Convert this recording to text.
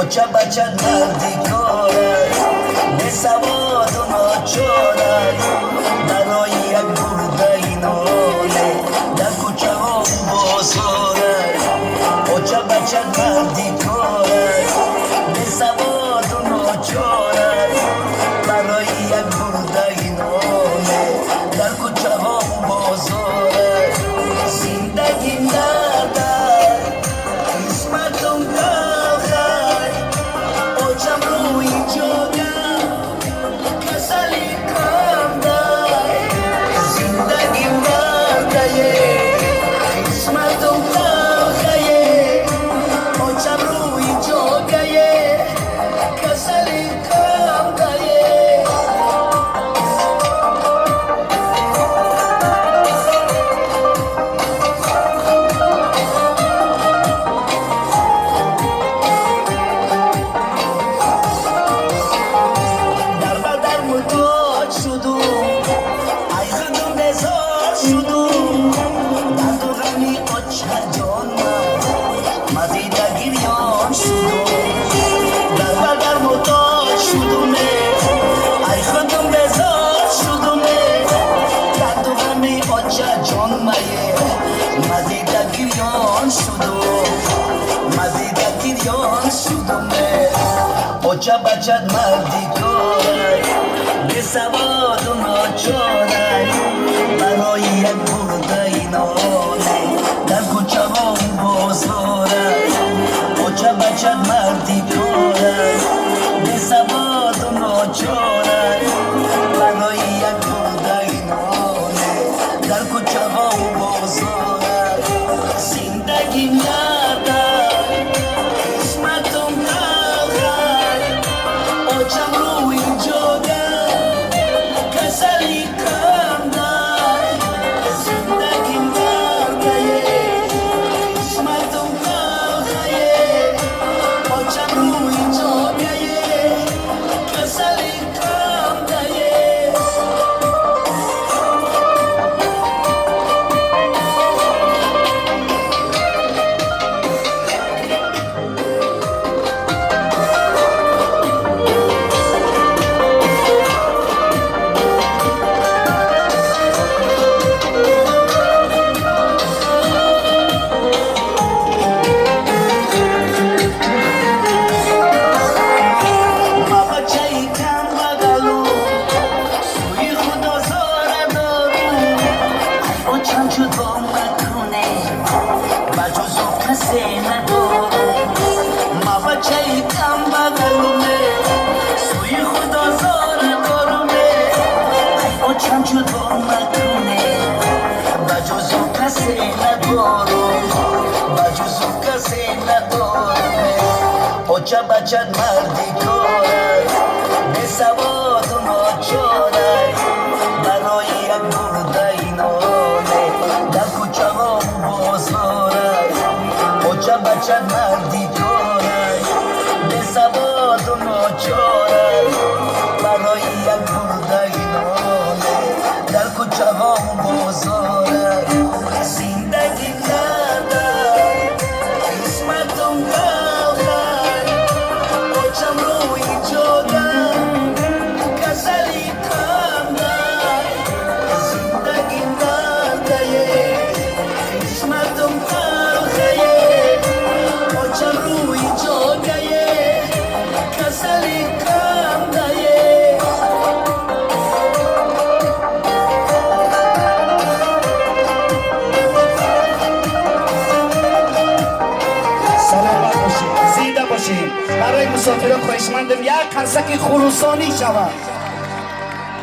بچه مردی کارد به سواد و ناچارد برای یک برده اینانه در کوچه ها و بازارد بچه مردی کارد به سواد و ناچارد برای یک برده اینانه در کوچه ها و بازارد زندگی ندارد قسمتم داخل بچم روی جاگم کسلی کم دار زندگی مرده قسمتم داخل بچم روی جاگه کسلی کم داره بچه مردی کارد به سواد و ناچارد برای یک برده اینانه در کوچه ها و بازارد بچه مردی کارد به سواد و ناچارد برای یک برده اینانه در کوچه ها و بازارد زندگی ندارد قسمتم بچم روی جاگم کسلی کم دار زندگی مرده قسمتم داخله بچم روی جاگه کسلی کم داره بچه مردی کارد به سواد و ناچارد برای یک برده اینانه در کوچه ها و بازارد بچه مردی کارد به سواد و ناچارد برای یک برده اینانه در کوچه ها و بازارد زندگی ندارد قسمتم داخل بچم روی جاگم کسلی کم دار زندگی مرده قسمتم داخل بچم روی جاگه کسلی کم داره برای مسافران خواهشمندم یک قرصک خراسانی شود.